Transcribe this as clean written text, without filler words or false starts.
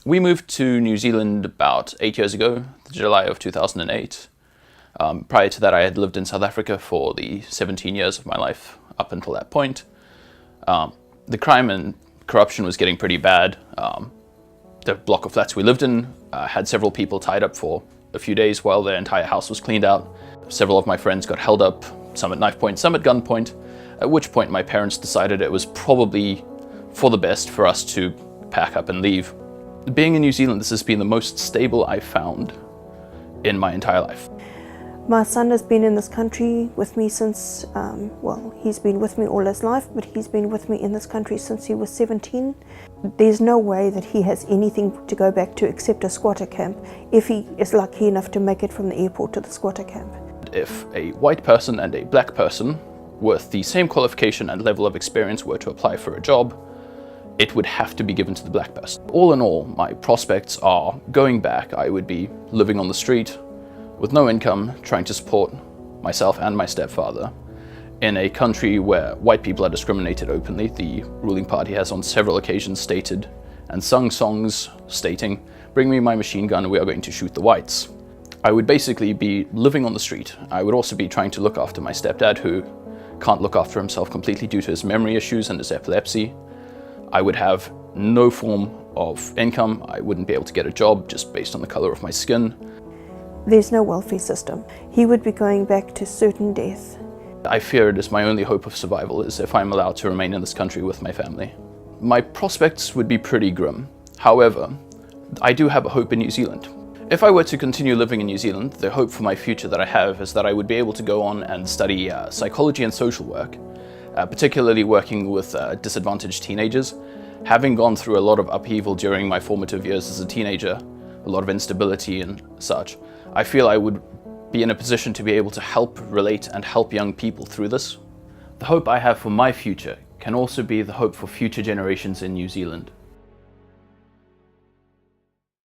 We moved to New Zealand about 8 years ago, July of 2008. Prior to that, I had lived in South Africa for the 17 years of my life up until that point. The crime and corruption was getting pretty bad. The block of flats we lived in had several people tied up for a few days while their entire house was cleaned out. Several of my friends got held up, some at knife point, some at gunpoint, at which point my parents decided it was probably for the best for us to pack up and leave. Being in New Zealand, this has been the most stable I've found in my entire life. My son has been in this country with me since, he's been with me all his life, but he's been with me in this country since he was 17. There's no way that he has anything to go back to except a squatter camp, if he is lucky enough to make it from the airport to the squatter camp. If a white person and a black person with the same qualification and level of experience were to apply for a job, it would have to be given to the black person. All in all, my prospects are going back. I would be living on the street with no income, trying to support myself and my stepfather in a country where white people are discriminated openly. The ruling party has on several occasions stated and sung songs stating, "Bring me my machine gun, we are going to shoot the whites." I would basically be living on the street. I would also be trying to look after my stepdad, who can't look after himself completely due to his memory issues and his epilepsy. I would have no form of income. I wouldn't be able to get a job just based on the color of my skin. There's no welfare system. He would be going back to certain death. I fear it is my only hope of survival is if I'm allowed to remain in this country with my family. My prospects would be pretty grim. However, I do have a hope in New Zealand. If I were to continue living in New Zealand, the hope for my future that I have is that I would be able to go on and study psychology and social work, particularly working with disadvantaged teenagers. Having gone through a lot of upheaval during my formative years as a teenager, a lot of instability and such, I feel I would be in a position to be able to help relate and help young people through this. The hope I have for my future can also be the hope for future generations in New Zealand.